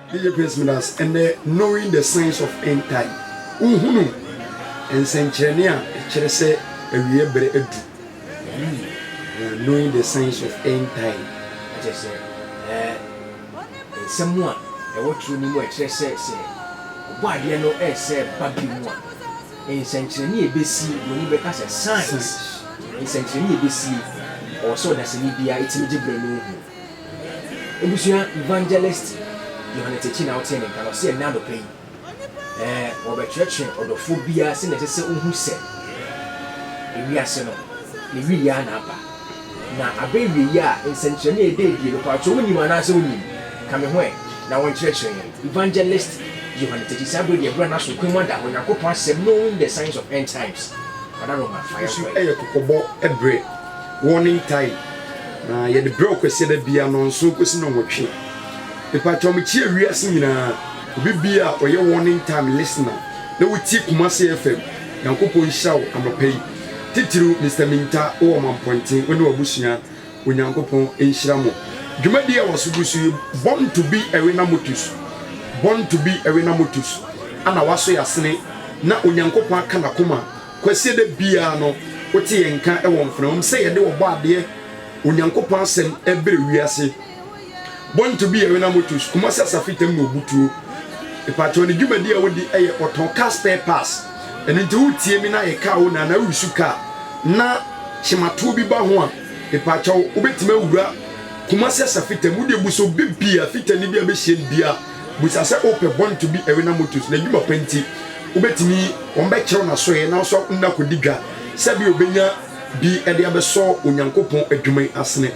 DJ Pesmidas and knowing the signs of end time. Uhunu and Sanchenia, Cherese, a real bread. Knowing the signs of end time. I just said, someone, I want you to know what say, why do you know a say, Baby one? In Sanchenia, BC, when you become a science, in Sanchenia, BC, or so that's an EBI, it's in the evangelist. You want to teach out here and cannot see another play. Or the church or the phobia, send it to say who said. If we are sent, if we are not. Now, a baby, ya, in Century Day, you are so many man as only coming away. Now, one church evangelist, you want to teach somebody a brand national queen wonder when I go past them knowing the signs of end times. But I don't know, fire a break. Warning time. Now, you the broke said that be a non so question on what she. The Patomichi Riasina, Bibia or your warning time listener. No, we take Kumasi FM, Yankopo Shaw, and a pay. Titiru Mr. Minta, or man pointing, when you are bushing, when Yankopo in Shiramo. Jumadia was supposed to be born to be a Renamotus, born to be a Renamotus. And I was so yasne, na Unyankopa Kanakuma, question the Biano, what he and can't ever from say a day of bad dear, Unyankopa send every reassay. Born to be a Renamotus, Kumasa Safitem Mobutu, a patron, Jumadia with the air or Tonka spare pass, and into Tiemina a cow and a Usuka, na Chimatubi Bahua, a patron, Ubetmura, Kumasa Safitem, would you so big beer, fit and Libya Bishan beer, which I said open born to be a Renamotus, Neguma Penti, Ubetini, on Bachelor Soy, and also Nakudiga, Sabio Benya, be a diabeso, Unyankopon, a Jumay Asne.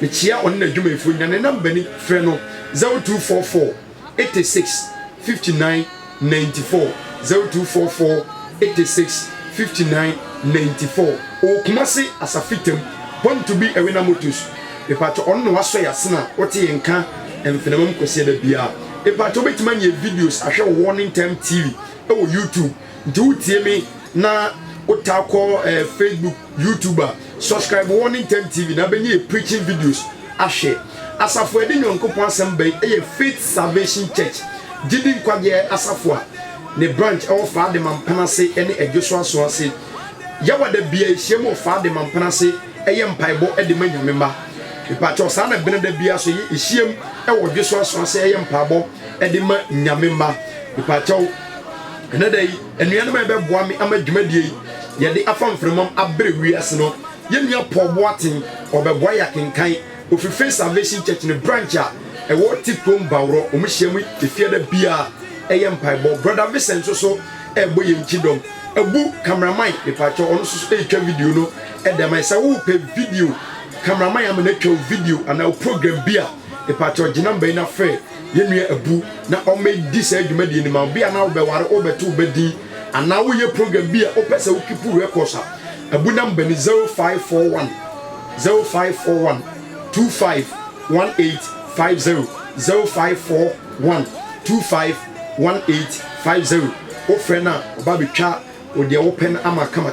The chair on the Jume Food and a number Freno 0244 86 59 94 0244 86 59 94 O Kumasi as a fitem born to be a Renamotus. The part on the Wasaya Sina, what he and can and Phenomon Coseda Bia. A part of it many videos I show warning time TV or YouTube. Do me na Otako Facebook YouTuber. Subscribe Warning Time TV na benye preaching videos ashe asafo edi nyonkopon assemble Faith Salvation Church Jidin Kwaje asafo ne branch e ofa de mampana se ene edwoso aso ase yawa da bia ehiem ofa de mampana se eye mpaibo ede manyamemba ipacho sa na bene da bia so ye ehiem e wo dwoso aso ase eye mpaibo ede manyamemba ipacho ene dai enuane ma be boa me amadwumadie ye de afamfremam abre wiase no Yenya Paul Boatin or Beboya Kinkai, of Faith Salvation Church in the branch, a what tip from Bauro, Omishemi, the fear the beer, a empire, brother Vincent also, a boy in Chidom, a book cameraman, the patch on social video, no, and the myself pay video, cameraman, I'm an actual video, and our program beer, the patch of Jinamba in a fair, Yenya a boo, now all made this edge in the Mount Bia now, Bewar over 2 beddy, and now we your program beer, Opus, a Kipu records. Abu number is 0541 251850 0541 251850. O frena Babi Cha or the open ama kama.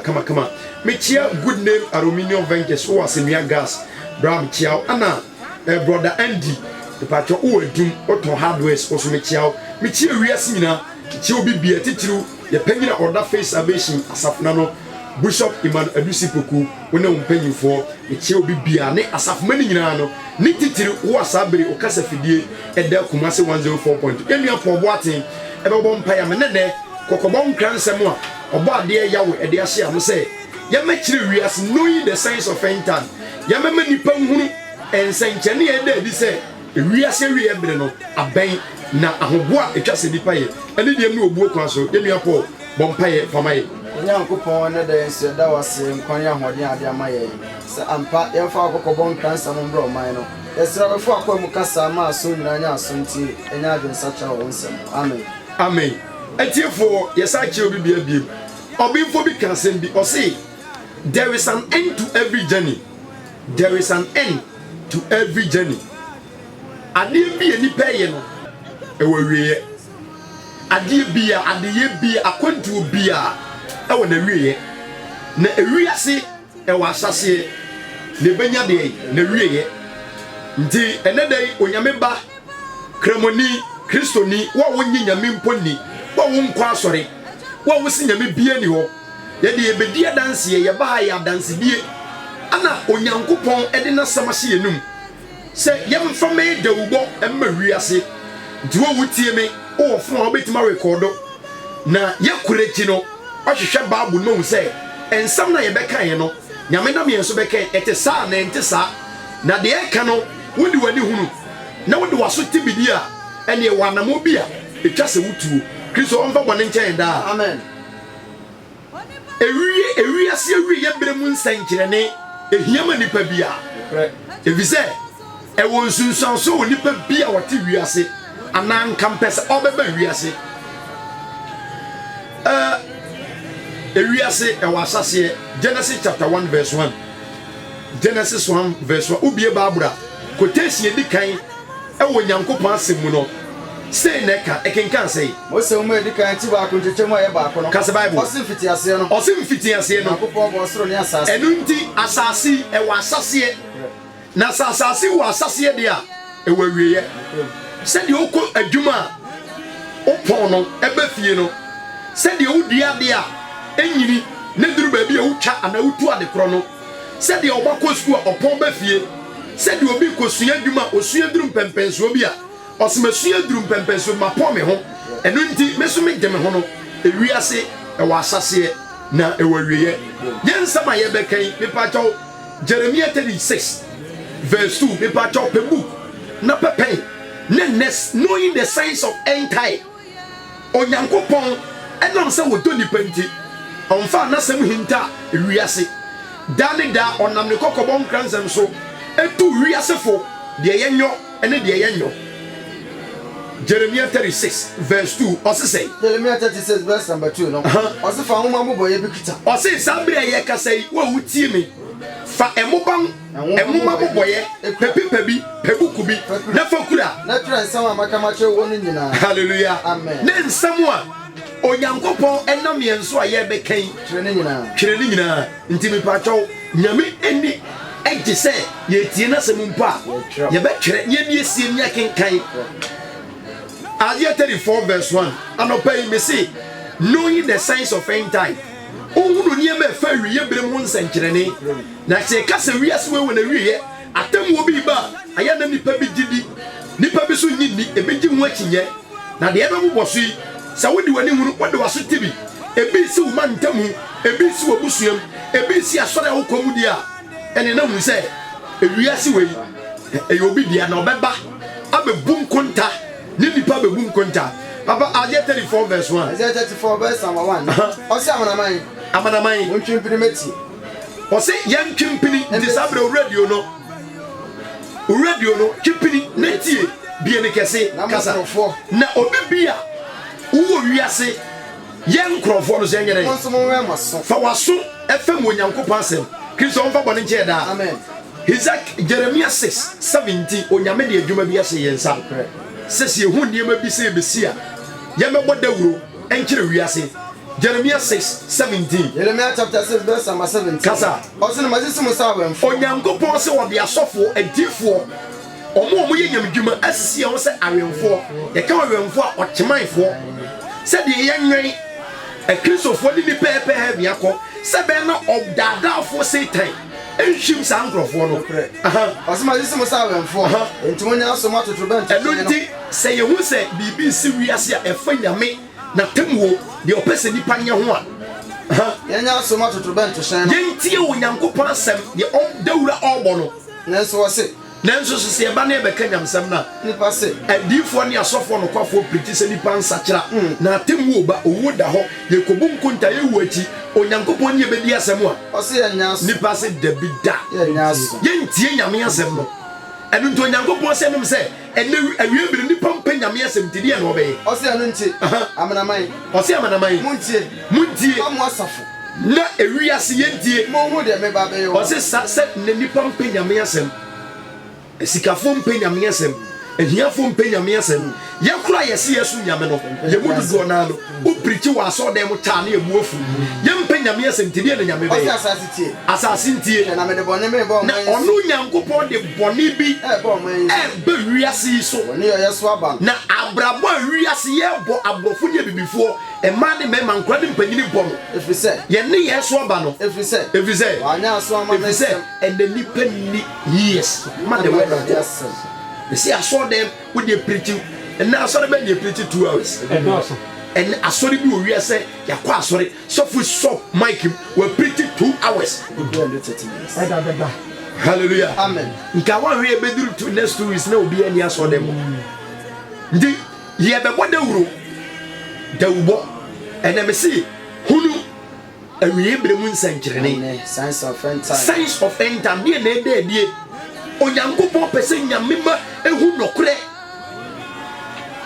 Mechia good name aluminium ventures or Semia gas. Bram Chiao Anna brother Andy the patch of doom auto hardwares also Mechia Riasina Chiobi be a titru the penguin order Faith Salvation Asafnano. Bishop Iman Adusipoku, when I'm paying for it, will be Biane Asaf Maninano, Nititi, Wasabri, or Casafidi, and Del Kumasi 104.2. Any up for Watting, ever bomb Payamene, Cocobon Cran Samoa, or Bad dear Yahweh, and the Asiam say, Yametri as knowing the signs of Fentan, Yamamani Pong and Saint Jenny, and they say, Riasiri Ebreno, a bang, na a hoboa, a Cassidy Pay, and Lydia no book also, any up for Bompay for my. Yankopon na den se da wase nkwan ya hode ade amaye se ampa ye fa akokobon kansa mo bro man no esra be fo akwa mu kasa ma so nyina nya so nti enya adwen sacha wo nsem amen etiefo yesa che obi bia biem obimfo bi kansen bi o say there is an end to every journey ade bi ani peye no e wo wiye ade bi akwantu bi a e wo na wiye na ewiase e wa asase ne benya de na wiye nti enedai onyame ba kremoni kristoni wa wonyi nyame mponi wa wonkwa asore wa wosi nyame bia ni ho ye de ebedi adanse ye ba ya adanse bie ana onyankopon ede na samahye enum se yemfa me dawubo emma wiase nti wo wutie me wo fun obetima recordo na yakurechi no ohwehwe bible no se ensam na ye beka ye no nyame na me enso beka ete sa na ente sa na de eka no wodi wani hunu na wodi waso tibidi a ene e wanamo bia etwa se wutuo kristo onfa bone nchen da amen ewie ase ewie ye bremu nsankirene ehiama nipa bia evise e won sunsanso woni pa bia wote wiase anan kampese obeba wiase ewiase e wasase Genesis chapter 1 verse 1 Genesis 1 verse 1 ubie babura quotation edi kan e wo nyankopon asemu no say neka e kenkan say Mose umu edi kan ti ba kunchechemu aye ba ko no kase bible osim fitiase no nyankopon bo soro ne asase enunti asase e wasase na asase wo asase de a e wa wieye se de okọ adwuma opon no e ba fie no se de odua de a enyini ne duru ba bi e wutwa ana wutu ade kro no se de obakọ sku opon ba fie se de obi kosua adwuma osua duru mpempenso bi a osumesua duru mpempenso ma pon me ho enunti meso me gem ho no ewiase e wa asase na e wa wieye yensama ye bekan me pacho Jeremiah 36 verse 2 me pacho pe book na pepen nenes knowing the signs of end time onyankopon enam se wodo nipanti onfa na sem hinta wiase dane da onam ne kokobon kransem so etu wiase fo de yenyo ene de yenyo Jeremiah 36 verse 2 ose say Jeremiah 36 verse number 2 no ose fa homa boboye bi kita ose sabre ye kasai wo wutie me fa emuma boboye pepipa bi pebuku bi na fakura na tra nsam amakamache wo no nyina hallelujah amen na nsam a onyankopon enam ye nso aye bekan twere ni nyina nti mi pacho nyame eni eje se ye tie na semumpa ye be twere ye ni esie ni akenkan Isaiah 34 verse 1 anopai me say knowing the signs of end time ohunu niema fa wiye bremu nsankyerene na se kasa wiase we na wiye atam obi ba aya na nipa bi gidi nipa bi so nyini ebeji ho akinye na de ebe boboso yi sa wodi wani hunu wode waso tibi ebi si wo mantamu ebi si wo busuam ebi si asore wo komudi a ene na hu se ewiase we e obi dia na obeba abebum konta ni nipa bebum konta papa Isaiah 34 verse 1 Isaiah 34 verse number 1 osi amanaman wontwimpini meti osi yantwimpini disabre radio no twipini netie bie ne kese kasa na obi bia wo wiase yankrofo no se nyere nso mo we maso fa waso efem onyankopon asem kristo on fa bone nche da amen Jeremiah 6:17 onyame de adwuma bi ase yensa sesi ehu niema bi se besia yemebo dawuro enkire wiase Jeremiah 6:17 Jeremiah chapter 6 verse 17 kasa osi no mazisi musa awemfo onyankopon se wode asofo adifo omo ye nyamdwuma asisi ho se awemfo ye ka awemfo a ochemanfo se de yenwen kristofo ni pepe ha biako se be na obdadafo satan enhwim sa nkrofo no osi mazisi musa awemfo entimonya aso matotobent enunti se ye hu se BBC wiase a efa nyame na temwo de opese nipa nya ho a yenya aso matotobent shen yentie onyankopon asem de dawura obo no nenso wose nanso se eba na ebe kanyamsem na nipa se adifo ne asofo no kwafo priti se nipa nsakira na temwo ba owo da ho yekobum kunta yewu achi onyankopon ne ebedi asem a ose yenya aso nipa se debida yenya aso yentie nyame asem no enu nto onyankopon se num se ene awiebire nipa mpa nyame asem tidi e no obeye ose anu nti amanaman ose amanaman muntie amu asafo na ewiase yentie mo hu de me ba be yo ose sa se ne nipa mpa nyame asem esikafo mpa nyame asem ehiafo mpenyame asem ye kura yesi yesu nyame no ye mududo na no o preach wa so dem ta na emu afu ye mpenyame asem tibie na nyame be asase ntie na me de bone me bo na onu nyankopon de bone bi be wiase so ne yesu aba na abrabo wiase ye bo abrofo ne bibifo e ma ne me man kwade mpanyini bo no efise ye ne yesu aba no efise anya so ama efise and the nipa ni yes ma de word of God. You see, I saw them with the preaching, and now I saw them when they preaching 2 hours. And I saw them we say, "Yeah, sorry." So for Mike, we're preaching 2 hours. Hallelujah. Amen. Nkawa we be do to next 2 weeks na obi ani aso them. Ndi ye be boda wuro. Da ubo. And them see hunu awie bremu nsankyerene. Science of end time. Science of end time. Die na die. Onyankopon pese nyamema ehu nokure.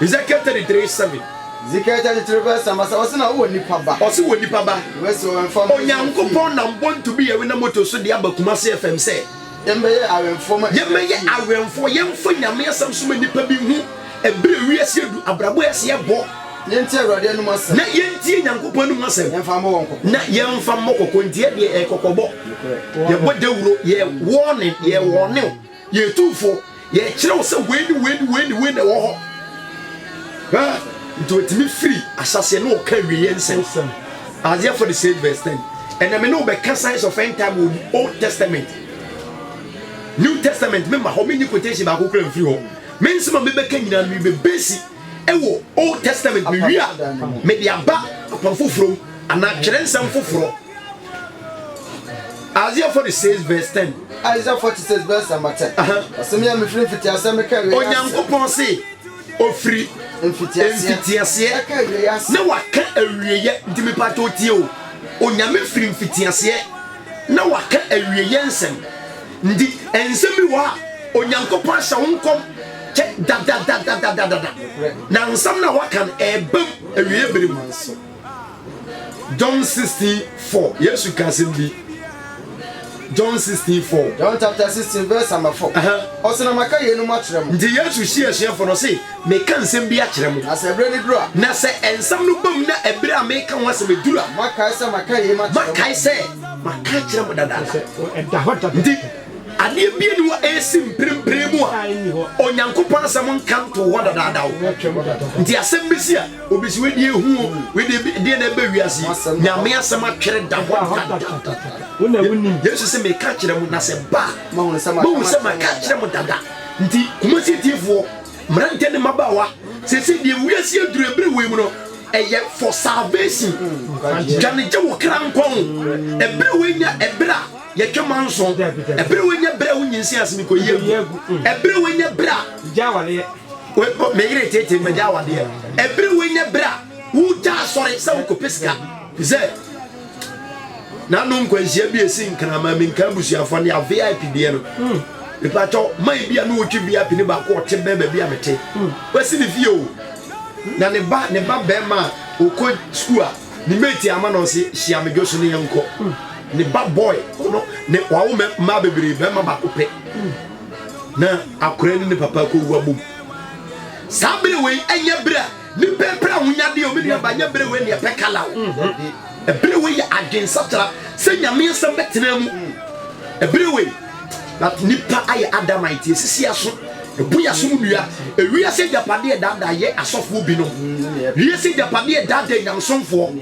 Ezekiel 33:7. Ezekiel 33 amasa wose na wo nipa ba. Ose wo nipa ba. Wese wo inform. Onyankopon na mbon to be we na moto so de abakuma se FM se. Yemeye awemfo ma. Yemeye awemfo yemfo nyame asam so ma nipa bi hu ebre wiase du abrabo ese yebo. Yenti awrade anu masem. Na yenti nyankopon anu masem. Yemfa mo wonko. Na yemfa mo kokontie de ekokobo. Yebo dawuro ye warning ye warning. Ye tufo ye kire se weni na wo ho ha nto etimi free asase no ka wiye nsem Isaiah 46 verse 10 and I mean no be signs of end time with Old Testament New Testament me ma ho me ni quotation ba ko kra free ho me nsema me be ka nyina me be besi ewo Old Testament me wi a me dia ba apon foforo ana kire nsem foforo Isaiah 46 verse 10 Isaiah 46 verse number 10. Asemi ya mfiri mfiti asemi ka wi. Onyankopon se ofiri mfiti ase na waka awieye ntimi pato tie o. Onyame firi mfiti ase na waka awieye nsem. Ndi ensemi wa Onyankopon hye wonkom che da. Na nsam na waka ebam awieye berim. John 16:4 Yesu kasembi John 16:4. John chapter 16 verse number 4. Osina maka yenu matrem. Ndi Yesu hie for no say me kan nsem bi akyerem. Na se ebre ni duro. Na se ensam no bam na ebre a me kan wase me duro. Maka se maka ye matrem. Maka se maka kyerem dada. Ndi ade bi ni wa esim prempremu a Onyankopon asam nkan to wo dada. Ndi asem bi si a obisi we die hu we de na ba wiase. Nyame asam atwere da ho. Yesu se me ka kyerem na se ba. Mo se maka kyerem dada. Ndi kumasi tiefo mrante ne mabawa se die wiase aduru ebre we mu no eye for salvation. Jane je wo krankon ebre we nya ebra ye twamanso ebre we nya bra wo nyinsi asemi ko ye ebre we nya bra jawale we me yire tete me jawale ebre we nya bra wo ja sori se wo ko pesika ze na no nkwanhia bi esi nkana ma me nka busuafo ne a VIP die no Ipacho mai bia no wotwe bia pini ba ko te beba bia mete wasi ne fie o na ne ba bema okọ school ni mate ama no se hia me dwoso ne yanko ne ba boy no ne wawo ma bebere bema ba ko pe na akora ne papa ko wu abom sabere we anya bra ni pepra hunyade o me dia ba nya bra we ne pekala o ebere we ya agen saptra se nyame nsem betena mu ebere we that nipa aye adamite sisi aso ebuya so nua ewia se japade dada ye asofo bi no wie se japade dada nyansomfo